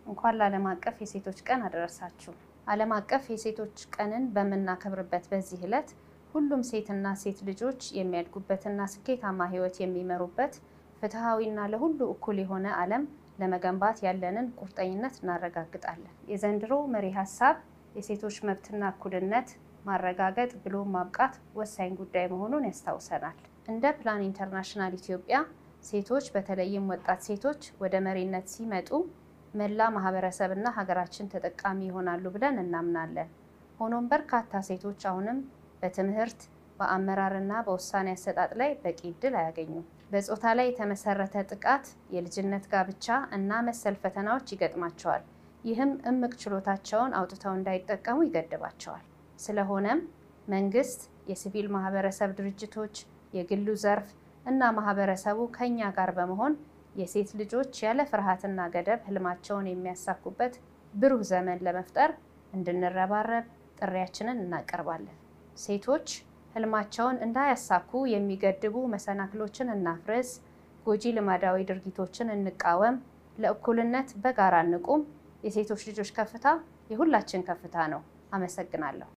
እንኳን ለዓለም አቀፍ የሴቶች ቀን አደረሳችሁ። ዓለም አቀፍ የሴቶች ቀንን በመናከብርበት በዚህ ዕለት ሁሉም ሴትና ሴት ልጆች የሚያድጉበትና ስኬታማ ህይወት የሚመሩበት ፍትሃዊና ለሁሉ እኩል የሆነ ዓለም ለመገንባት ያለንን ቁርጠኝነት እናረጋግጣለን። የዘንድሮ መሪ ሐሳብ የሴቶች መብትና እኩልነት ማረጋገጥ ብሎ ማብቃት ወሳኝ ጉዳይ መሆኑን ያስታውሰናል። እንደ ፕላን ኢንተርናሽናል ኢትዮጵያ ሴቶች በተለይም ወጣት ሴቶች ወደ መሪነት ሲመጡ መላ ማህበረሰብና ሀገራችን ተጠቃሚ ይሆናሉ ብለን እናምናለን። ሆኖም በርካታ ሴቶች አሁንም በትምህርት በአመራርና በውሳኔ አሰጣጥ ላይ በቂ ዕድል አያገኙም። በጾታ ላይ የተመሰረተ ጥቃት፣ የልጅነት ጋብቻ እና መሰል ፈተናዎች ይገጥማቸዋል። ይህም እምቅ ችሎታቸውን አውጥተው እንዳይጠቀሙ ይገድባቸዋል። ስለሆነም መንግስት፣ የሲቪል ማህበረሰብ ድርጅቶች፣ የግሉ ዘርፍ እና ማህበረሰቡ ከኛ ጋር በመሆን የሴት ልጆች ያለ ፍርሃትና ገደብ ህልማቸውን የሚያሳኩበት ብሩህ ዘመን ለመፍጠር እንድንረባረብ ጥሪያችንን እናቀርባለን። ሴቶች ህልማቸውን እንዳያሳኩ የሚገድቡ መሰናክሎችን እናፍርስ፣ ጎጂ ልማዳዊ ድርጊቶችን እንቃወም፣ ለእኩልነት በጋራ እንቁም። የሴቶች ልጆች ከፍታ የሁላችን ከፍታ ነው። አመሰግናለሁ።